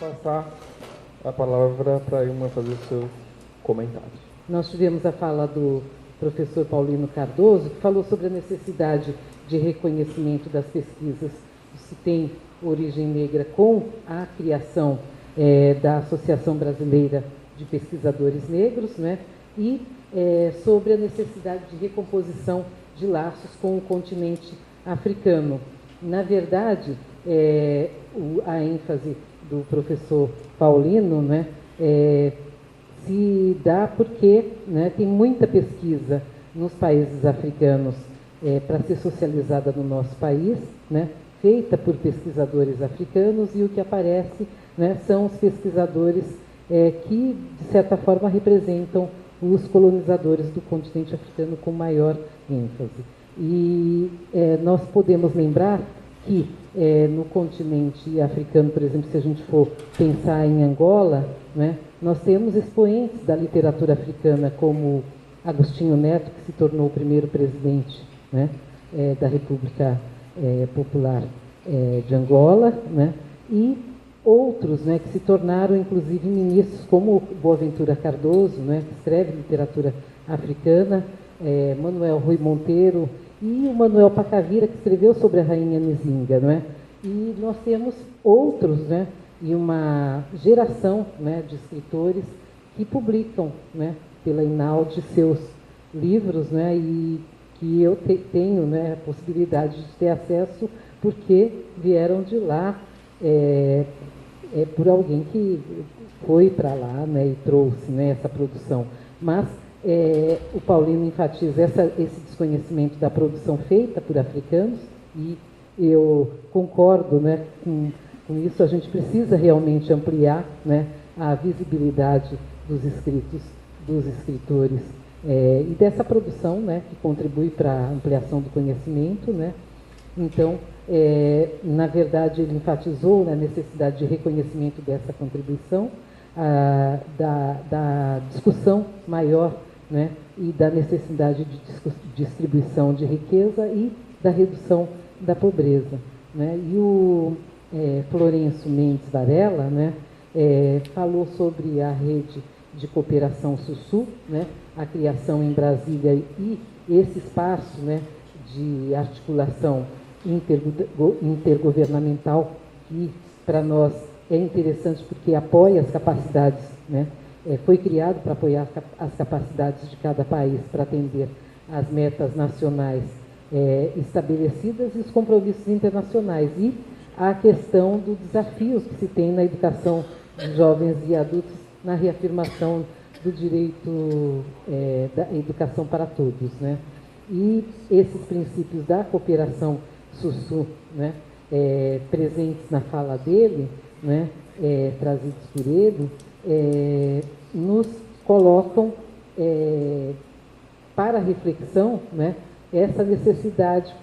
passar a palavra para a Ilma fazer o seu comentário. Nós tivemos a fala do professor Paulino Cardoso, que falou sobre a necessidade de reconhecimento das pesquisas que se tem origem negra com a criação da Associação Brasileira de Pesquisadores Negros, né? E sobre a necessidade de recomposição de laços com o continente africano. Na verdade, a ênfase do professor Paulino, né, se dá porque, né, tem muita pesquisa nos países africanos para ser socializada no nosso país, né, feita por pesquisadores africanos, e o que aparece, né, são os pesquisadores que, de certa forma, representam os colonizadores do continente africano com maior ênfase. E nós podemos lembrar que no continente africano, por exemplo, se a gente for pensar em Angola, né, nós temos expoentes da literatura africana como Agostinho Neto, que se tornou o primeiro presidente, né, da República Popular de Angola, né, e outros, né, que se tornaram inclusive ministros, como Boaventura Cardoso, né, que escreve literatura africana, Manuel Rui Monteiro e o Manuel Pacavira, que escreveu sobre a Rainha Nzinga, não é? E nós temos outros, né, e uma geração, né, de escritores que publicam, né, pela Inalde seus livros, né, e que eu tenho, né, a possibilidade de ter acesso porque vieram de lá, por alguém que foi para lá, né, e trouxe, né, essa produção. Mas o Paulino enfatiza esse desconhecimento da produção feita por africanos, e eu concordo, né, com isso. A gente precisa realmente ampliar, né, a visibilidade dos escritos dos escritores e dessa produção, né, que contribui para a ampliação do conhecimento, né. Então, na verdade, ele enfatizou a necessidade de reconhecimento dessa contribuição, da discussão maior, né, e da necessidade de distribuição de riqueza e da redução da pobreza, né. E o Florencio Mendes Varela, né, falou sobre a rede de cooperação Sussu, né, a criação em Brasília e esse espaço, né, de articulação intergovernamental, que para nós é interessante porque apoia as capacidades, né, foi criado para apoiar as capacidades de cada país para atender às metas nacionais estabelecidas e os compromissos internacionais, e a questão dos desafios que se tem na educação de jovens e adultos, na reafirmação do direito da educação para todos, né? E esses princípios da cooperação Sussu, né, presentes na fala dele, né, trazidos por ele, nos colocam para reflexão, né, essa necessidade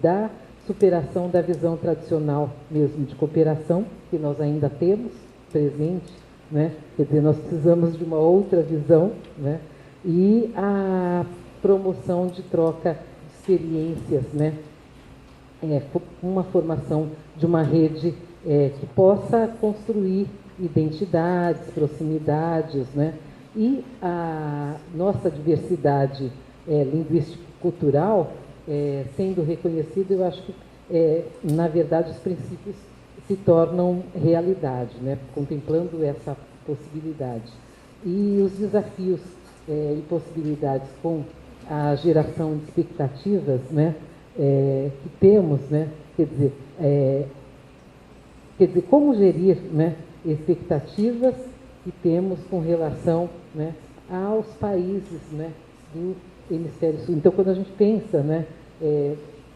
da superação da visão tradicional mesmo de cooperação, que nós ainda temos presente, né, quer dizer, nós precisamos de uma outra visão, né, e a promoção de troca de experiências, né, uma formação de uma rede que possa construir identidades, proximidades, né, e a nossa diversidade linguístico-cultural sendo reconhecida, eu acho que, na verdade, os princípios se tornam realidade, né, contemplando essa possibilidade. E os desafios e possibilidades com a geração de expectativas, né, que temos, né, quer dizer, como gerir, né, expectativas que temos com relação, né, aos países, né, do hemisfério sul. Então, quando a gente pensa, né,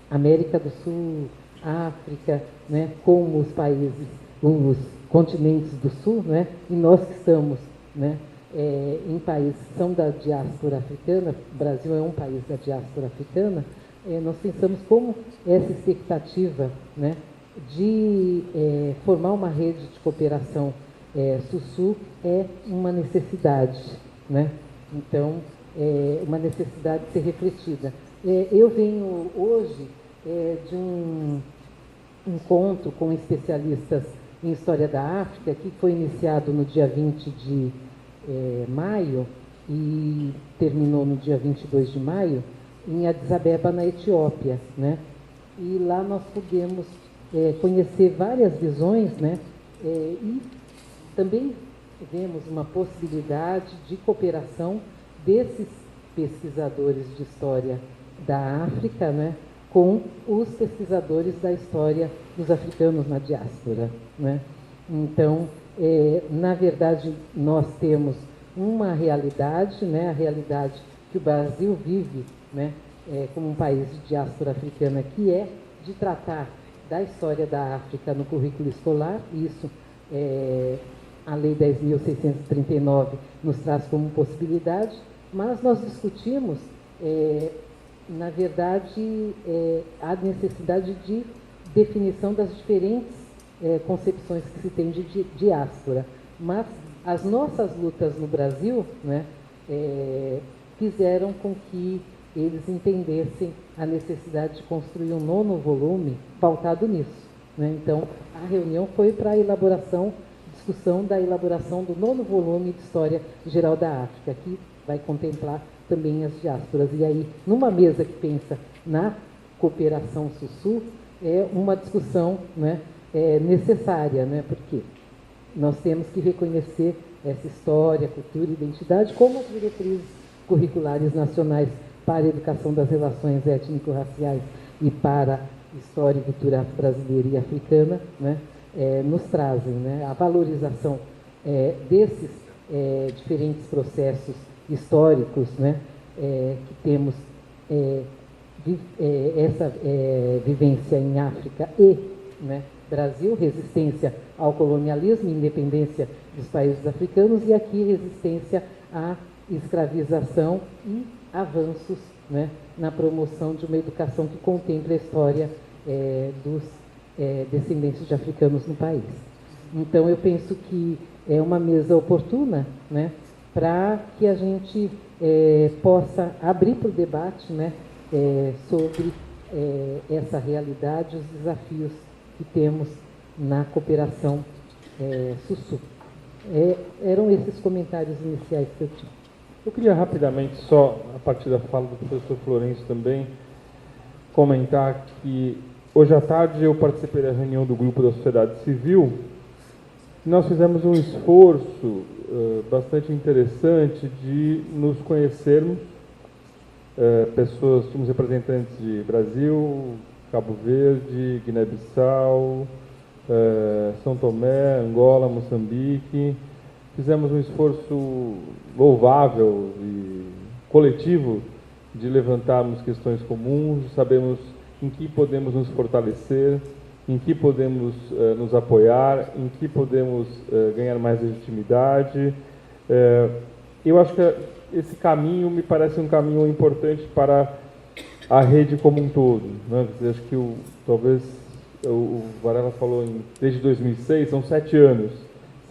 América do Sul, África, né, como os países, os continentes do sul, né, e nós que estamos, né, em países que são da diáspora africana, o Brasil é um país da diáspora africana, nós pensamos como essa expectativa, né, de formar uma rede de cooperação Sussu é uma necessidade, né? Então, uma necessidade de ser refletida. Eu venho hoje de um encontro com especialistas em História da África, que foi iniciado no dia 20 de maio e terminou no dia 22 de maio, em Addis Abeba, na Etiópia, né? E lá nós pudemos conhecer várias visões, né? E também vemos uma possibilidade de cooperação desses pesquisadores de história da África, né, com os pesquisadores da história dos africanos na diáspora, né? Então, na verdade, nós temos uma realidade, né, a realidade que o Brasil vive, né, como um país de diáspora africana, que é de tratar da história da África no currículo escolar. Isso a Lei 10.639 nos traz como possibilidade, mas nós discutimos, na verdade, a necessidade de definição das diferentes concepções que se tem de diáspora. Mas as nossas lutas no Brasil, né, fizeram com que eles entendessem a necessidade de construir um 9º volume pautado nisso, né? Então, a reunião foi para a discussão da elaboração do 9º volume de História Geral da África, que vai contemplar também as diásporas. E aí, numa mesa que pensa na cooperação Sul-Sul, é uma discussão, né, necessária, né, porque nós temos que reconhecer essa história, cultura e identidade como as diretrizes curriculares nacionais para a educação das relações étnico-raciais e para a história e cultura brasileira e africana, né, nos trazem, né, a valorização desses diferentes processos históricos, né, que temos essa vivência em África e, né, Brasil, resistência ao colonialismo, independência dos países africanos, e aqui resistência à escravização e avanços, né, na promoção de uma educação que contemple a história dos descendentes de africanos no país. Então, eu penso que é uma mesa oportuna, né, para que a gente possa abrir para o debate, né, sobre essa realidade, os desafios que temos na cooperação Sul-Sul. Eram esses comentários iniciais que eu tinha. Eu queria rapidamente, só a partir da fala do professor Florencio também, comentar que hoje à tarde eu participei da reunião do grupo da sociedade civil. Nós fizemos um esforço bastante interessante de nos conhecermos, pessoas, tínhamos representantes de Brasil, Cabo Verde, Guiné-Bissau, São Tomé, Angola, Moçambique. Fizemos um esforço louvável e coletivo de levantarmos questões comuns, de sabermos em que podemos nos fortalecer, em que podemos nos apoiar, em que podemos ganhar mais legitimidade. Eu acho que esse caminho me parece um caminho importante para a rede como um todo, né? Acho que talvez o Varela falou desde 2006, são 7 anos.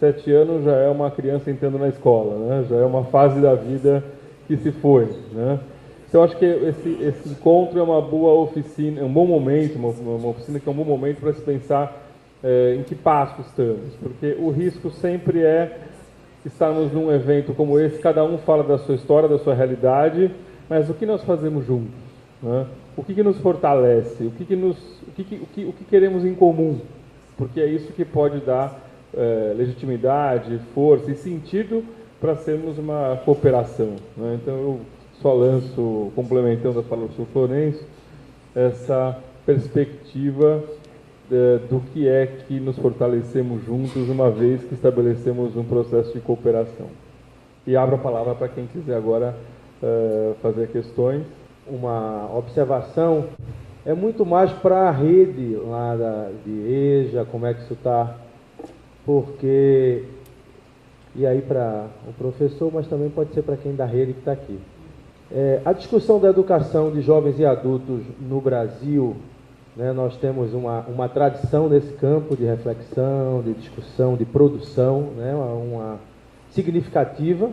7 anos já é uma criança entrando na escola, né? Já é uma fase da vida que se foi, né? Então, acho que esse encontro é uma boa oficina, é um bom momento, uma oficina que é um bom momento para se pensar em que passo estamos, porque o risco sempre é estarmos num evento como esse, cada um fala da sua história, da sua realidade, mas o que nós fazemos juntos, né? O que nos fortalece, o que queremos em comum, porque é isso que pode dar legitimidade, força e sentido para sermos uma cooperação, né? Então, eu só lanço, complementando a fala do professor Florencio, essa perspectiva do que é que nos fortalecemos juntos, uma vez que estabelecemos um processo de cooperação. E abro a palavra para quem quiser agora fazer questões. Uma observação é muito mais para a rede lá de EJA, como é que isso está, porque, e aí para o professor, mas também pode ser para quem da rede que está aqui. A discussão da educação de jovens e adultos no Brasil, né, nós temos uma tradição nesse campo de reflexão, de discussão, de produção, né, uma significativa,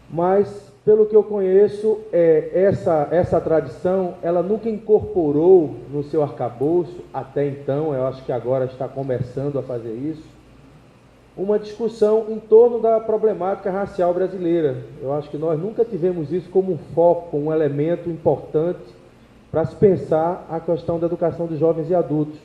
mas pelo que eu conheço, essa tradição, ela nunca incorporou no seu arcabouço, até então, eu acho que agora está começando a fazer isso, uma discussão em torno da problemática racial brasileira. Eu acho que nós nunca tivemos isso como um foco, um elemento importante para se pensar a questão da educação dos jovens e adultos.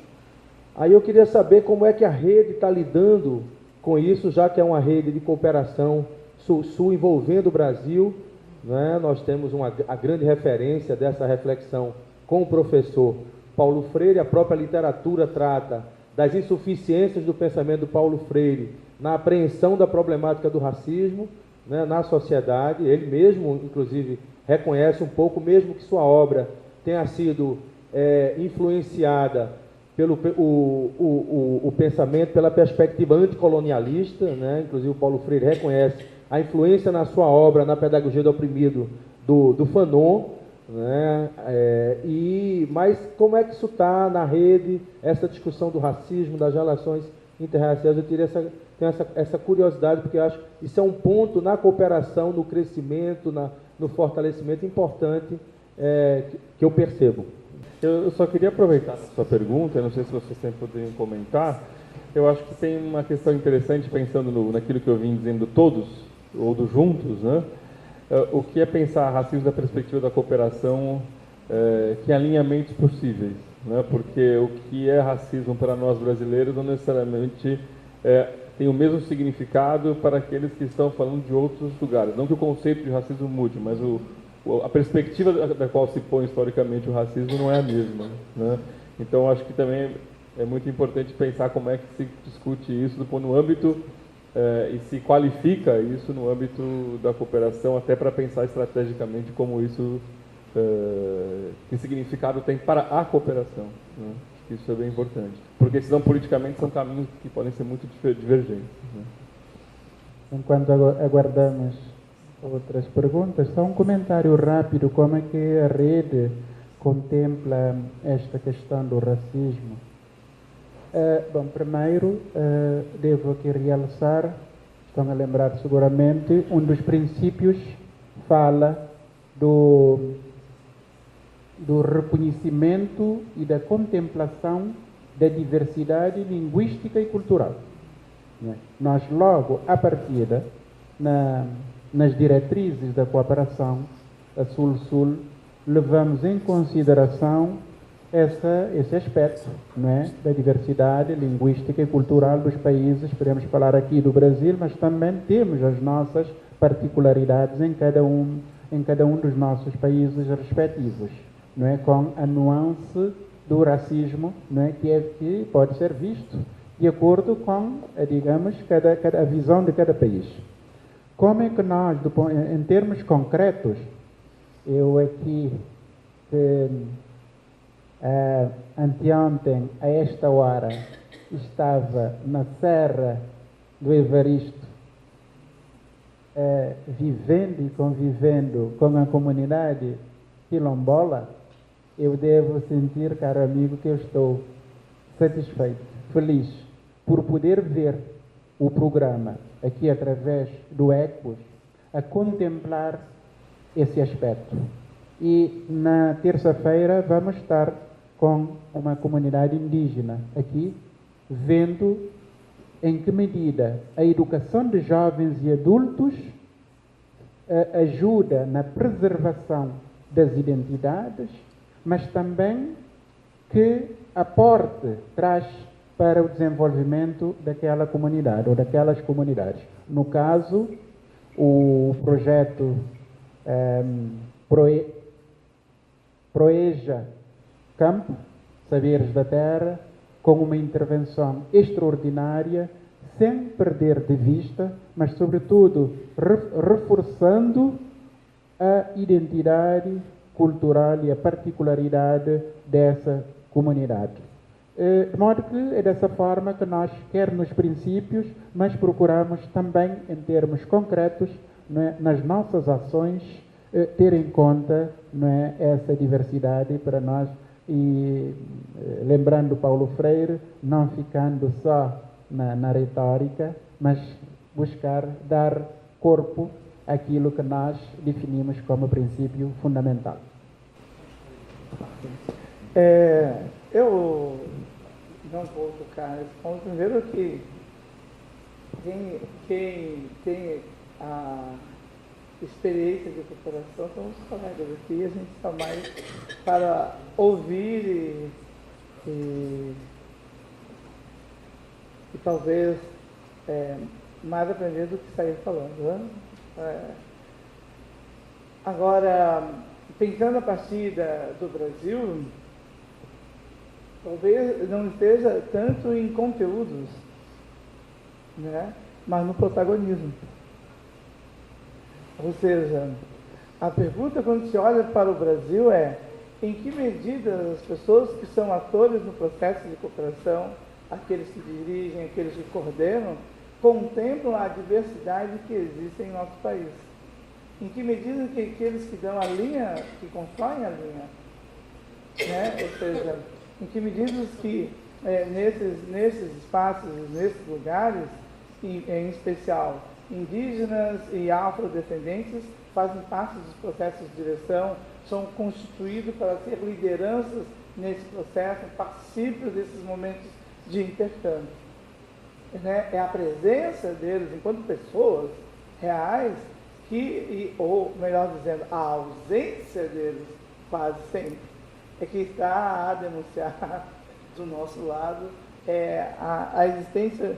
Aí eu queria saber como é que a rede está lidando com isso, já que é uma rede de cooperação sul-sul envolvendo o Brasil, né? Nós temos a grande referência dessa reflexão com o professor Paulo Freire. A própria literatura trata das insuficiências do pensamento do Paulo Freire na apreensão da problemática do racismo, né, na sociedade. Ele mesmo, inclusive, reconhece um pouco, mesmo que sua obra tenha sido influenciada pelo o pensamento, pela perspectiva anticolonialista, né? Inclusive o Paulo Freire reconhece a influência na sua obra, na pedagogia do oprimido, do Fanon, né? Mas como é que isso está na rede, essa discussão do racismo, das relações interraciais? Eu tenho essa curiosidade, porque eu acho que isso é um ponto na cooperação, no crescimento, no fortalecimento importante que eu percebo. Eu só queria aproveitar a sua pergunta, eu não sei se vocês sempre poderiam comentar. Eu acho que tem uma questão interessante, pensando naquilo que eu vim dizendo todos, ou do juntos, né? O que é pensar racismo da perspectiva da cooperação, que alinhamentos possíveis, né? Porque o que é racismo para nós brasileiros não necessariamente tem o mesmo significado para aqueles que estão falando de outros lugares. Não que o conceito de racismo mude, mas a perspectiva da qual se põe historicamente o racismo não é a mesma, né? Então, acho que também é muito importante pensar como é que se discute isso no âmbito e se qualifica isso no âmbito da cooperação, até para pensar estrategicamente como isso, que significado tem para a cooperação, né? Acho que isso é bem importante, porque senão politicamente são caminhos que podem ser muito divergentes, né? Enquanto aguardamos outras perguntas, só um comentário rápido: como é que a rede contempla esta questão do racismo? Bom, primeiro, devo aqui realçar, estão a lembrar seguramente, um dos princípios fala do reconhecimento e da contemplação da diversidade linguística e cultural. Nós, logo, à partida, nas diretrizes da cooperação, a Sul-Sul, levamos em consideração esse aspecto, não é? Da diversidade linguística e cultural dos países. Podemos falar aqui do Brasil, mas também temos as nossas particularidades em cada um dos nossos países respectivos, não é? Com a nuance do racismo, não é? Que pode ser visto de acordo com, digamos, a visão de cada país. Como é que nós, em termos concretos, eu aqui, anteontem, a esta hora, estava na Serra do Evaristo, vivendo e convivendo com a comunidade quilombola. Eu devo sentir, caro amigo, que eu estou satisfeito, feliz, por poder ver o programa aqui através do ECPOS, a contemplar esse aspecto. E na terça-feira vamos estar com uma comunidade indígena aqui, vendo em que medida a educação de jovens e adultos ajuda na preservação das identidades, mas também que aporte, traz para o desenvolvimento daquela comunidade ou daquelas comunidades. No caso, o projeto Proeja Campo, Saberes da Terra, com uma intervenção extraordinária, sem perder de vista, mas sobretudo reforçando a identidade cultural e a particularidade dessa comunidade. De modo que é dessa forma que nós, quer nos princípios, mas procuramos também, em termos concretos, não é, nas nossas ações, ter em conta, não é, essa diversidade para nós. E lembrando Paulo Freire, não ficando só na retórica, mas buscar dar corpo aquilo que nós definimos como princípio fundamental. Eu não vou tocar nesse ponto. Primeiro que quem tem a experiência de cooperação são os colegas aqui. A gente está mais para ouvir e talvez mais aprender do que sair falando, né? Agora, pensando a partir do Brasil, talvez não esteja tanto em conteúdos, né, mas no protagonismo. Ou seja, a pergunta quando se olha para o Brasil é: em que medida as pessoas que são atores no processo de cooperação, aqueles que dirigem, aqueles que coordenam, contemplam a diversidade que existe em nosso país? Em que medida que aqueles que dão a linha, que constroem a linha, né? Ou seja, em que medidas que nesses espaços, nesses lugares, em especial indígenas e afrodescendentes, fazem parte dos processos de direção, são constituídos para ser lideranças nesse processo, participam desses momentos de intercâmbio. Né? É a presença deles enquanto pessoas reais ou melhor dizendo, a ausência deles quase sempre, é que está a denunciar do nosso lado a existência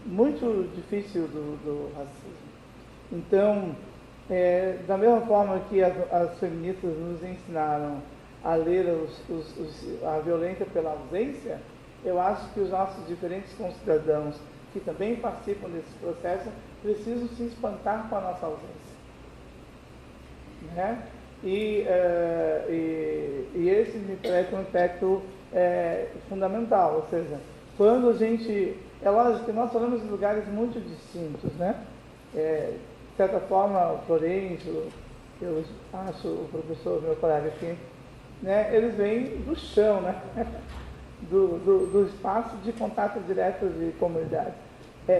muito difícil do racismo. Então, da mesma forma que as feministas nos ensinaram a ler a violência pela ausência, eu acho que os nossos diferentes concidadãos que também participam desse processo precisam se espantar com a nossa ausência, né? E esse me parece um aspecto fundamental, ou seja, quando a gente... É lógico que nós falamos de lugares muito distintos, né? De certa forma, o Florencio, eu acho o professor, meu colega aqui, né? Eles vêm do chão, né? Do espaço de contato direto de comunidade.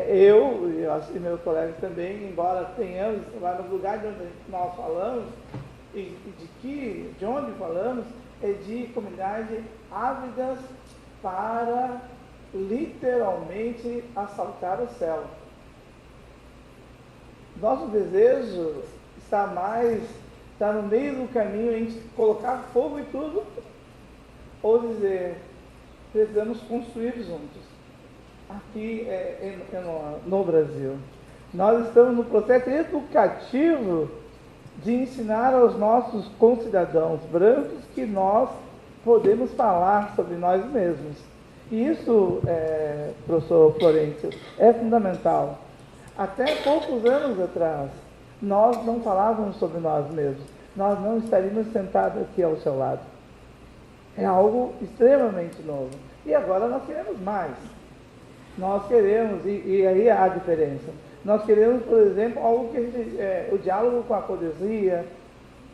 Eu e meus colegas também, embora tenhamos lá no lugar de onde nós falamos, e de onde falamos, é de comunidades ávidas para literalmente assaltar o céu. Nosso desejo está no meio do caminho entre colocar fogo e tudo, ou dizer, precisamos construir juntos. Aqui no Brasil, nós estamos no processo educativo de ensinar aos nossos concidadãos brancos que nós podemos falar sobre nós mesmos. E isso, professor Florencio, é fundamental. Até poucos anos atrás, nós não falávamos sobre nós mesmos. Nós não estaríamos sentados aqui ao seu lado. É algo extremamente novo. E agora nós queremos mais. Nós queremos, e aí há a diferença. Nós queremos, por exemplo, algo que o diálogo com a Codesia,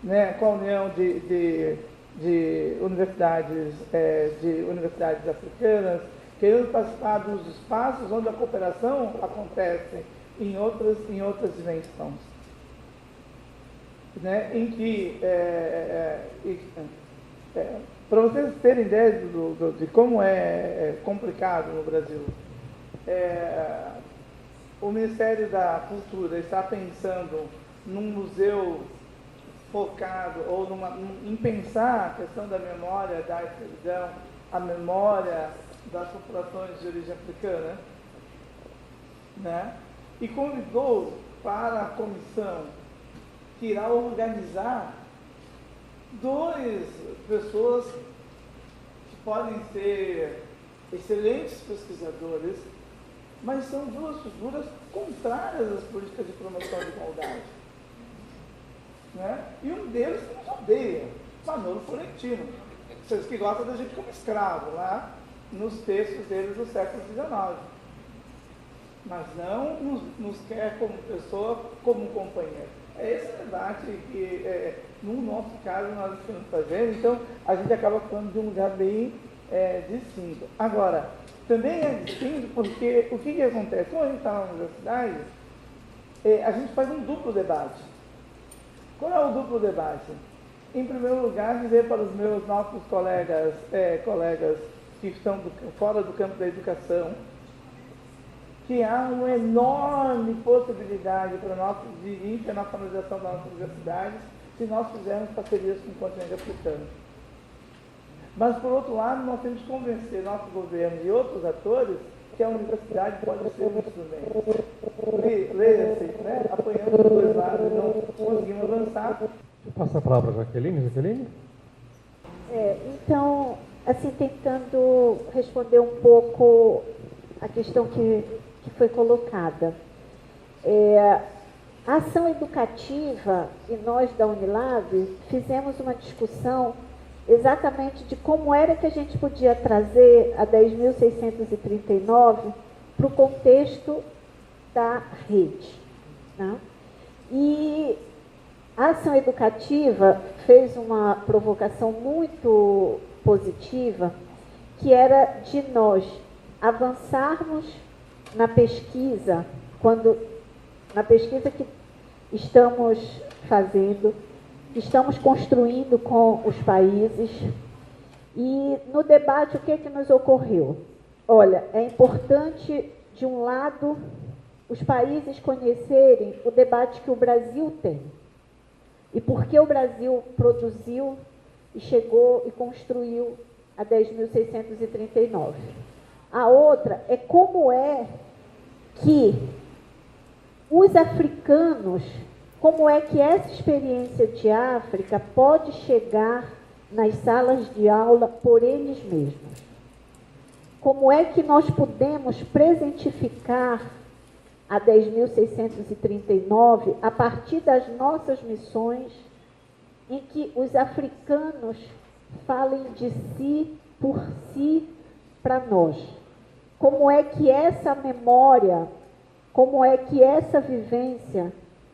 né, com a união de universidades africanas, queremos participar dos espaços onde a cooperação acontece em outras dimensões, né, em que, para vocês terem ideia de como é complicado no Brasil, o Ministério da Cultura está pensando num museu focado em pensar a questão da memória da escravidão, a memória das populações de origem africana, né? E convidou para a comissão que irá organizar duas pessoas que podem ser excelentes pesquisadores, mas são duas figuras contrárias às políticas de promoção de igualdade. Né? E um deles que nos odeia, Manolo Florentino, vocês que gostam da gente como escravo, lá nos textos deles do século XIX. Mas não nos quer como pessoa, como companheiro. É esse debate que, no nosso caso, nós estamos fazendo, então a gente acaba falando de um lugar bem distinto. Agora, também é distinto porque o que acontece? Quando a gente está na universidade, a gente faz um duplo debate. Qual é o duplo debate? Em primeiro lugar, dizer para os meus nossos colegas que estão fora do campo da educação, que há uma enorme possibilidade de internacionalização das nossas universidades se nós fizermos parcerias com o continente africano. Mas, por outro lado, nós temos que convencer nosso governo e outros atores que a universidade pode ser um instrumento. Leia-se, né? Apanhando os dois lados e não conseguimos avançar. Deixa eu passar a palavra para a Jaqueline. Jaqueline? Então, assim, tentando responder um pouco a questão que foi colocada. A ação educativa, e nós da Unilab fizemos uma discussão exatamente de como era que a gente podia trazer a 10.639 para o contexto da rede, né? E a ação educativa fez uma provocação muito positiva, que era de nós avançarmos na pesquisa, na pesquisa que estamos fazendo, que estamos construindo com os países. E no debate, o que nos ocorreu? Olha, é importante, de um lado, os países conhecerem o debate que o Brasil tem. E por que o Brasil produziu e chegou e construiu a 10.639. A outra é como é que os africanos, como é que essa experiência de África pode chegar nas salas de aula por eles mesmos. Como é que nós podemos presentificar a 10.639 a partir das nossas missões, em que os africanos falem de si, por si, para nós. Como é que essa memória, como é que essa vivência,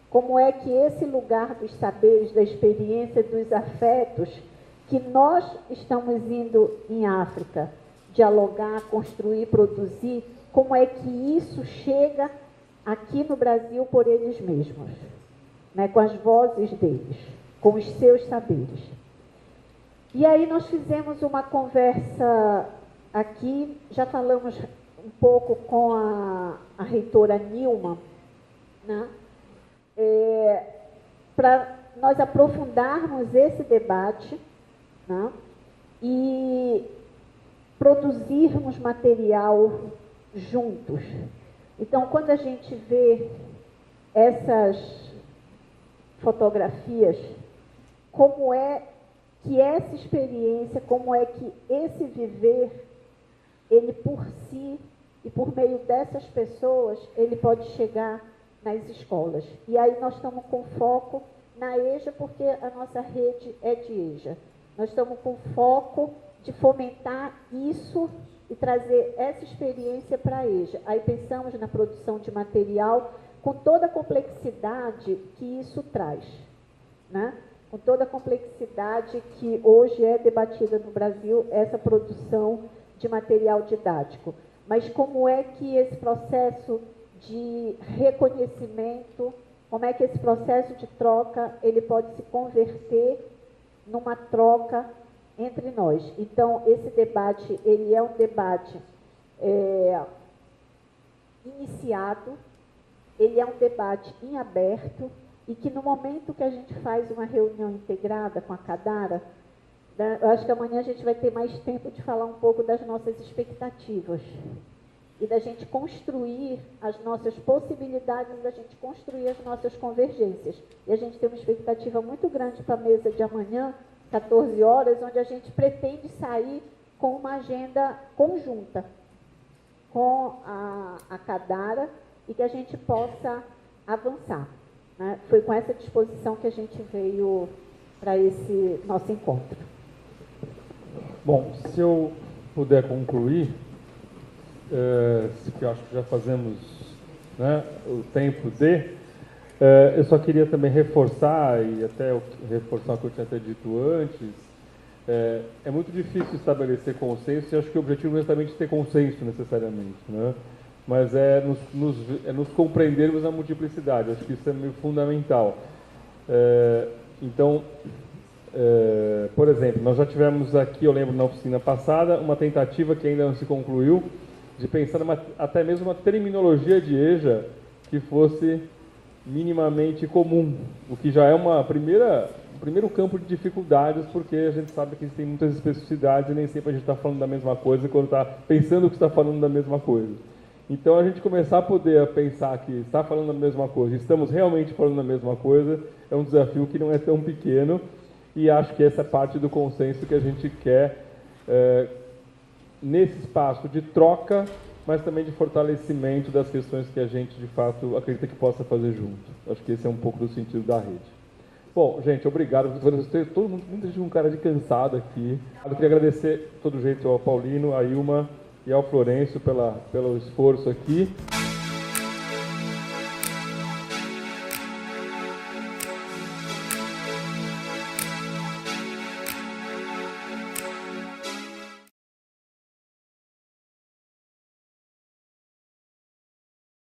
como é que esse lugar dos saberes, da experiência, dos afetos, que nós estamos indo em África, dialogar, construir, produzir, como é que isso chega aqui no Brasil por eles mesmos, né, com as vozes deles, com os seus saberes. E aí nós fizemos uma conversa aqui, já falamos um pouco com a reitora Nilma, né, para nós aprofundarmos esse debate, né, e produzirmos material juntos. Então, quando a gente vê essas fotografias, como é que essa experiência, como é que esse viver, ele por si e por meio dessas pessoas, ele pode chegar nas escolas. E aí nós estamos com foco na EJA, porque a nossa rede é de EJA. Nós estamos com foco de fomentar isso e trazer essa experiência para a EJA. Aí pensamos na produção de material com toda a complexidade que isso traz, né? Com toda a complexidade que hoje é debatida no Brasil, essa produção de material didático. Mas como é que esse processo de reconhecimento, como é que esse processo de troca, ele pode se converter numa troca entre nós. Então, esse debate, ele é um debate iniciado, ele é um debate em aberto, e que no momento que a gente faz uma reunião integrada com a Cadara, né, eu acho que amanhã a gente vai ter mais tempo de falar um pouco das nossas expectativas, e da gente construir as nossas possibilidades, da gente construir as nossas convergências. E a gente tem uma expectativa muito grande para a mesa de amanhã, 14 horas, onde a gente pretende sair com uma agenda conjunta com a Cadara e que a gente possa avançar, né? Foi com essa disposição que a gente veio para esse nosso encontro. Bom, se eu puder concluir, que eu acho que já fazemos, né, o tempo eu só queria também reforçar, e até reforçar o que eu tinha até dito antes, é muito difícil estabelecer consenso, e acho que o objetivo é justamente ter consenso necessariamente, né? mas é nos compreendermos na multiplicidade. Acho que isso é meio fundamental. Então, por exemplo, nós já tivemos aqui, eu lembro na oficina passada, uma tentativa que ainda não se concluiu, de pensar até mesmo uma terminologia de EJA que fosse minimamente comum, o que já é um primeiro campo de dificuldades, porque a gente sabe que existem muitas especificidades e nem sempre a gente está falando da mesma coisa quando está pensando que está falando da mesma coisa. Então, a gente começar a poder pensar que está falando da mesma coisa, estamos realmente falando da mesma coisa, é um desafio que não é tão pequeno, e acho que essa é parte do consenso que a gente quer nesse espaço de troca, mas também de fortalecimento das questões que a gente, de fato, acredita que possa fazer junto. Acho que esse é um pouco do sentido da rede. Bom, gente, obrigado. Todo mundo, muita gente com cara de cansado aqui. Eu queria agradecer, de todo jeito, ao Paulino, à Ilma e ao Florencio pelo esforço aqui.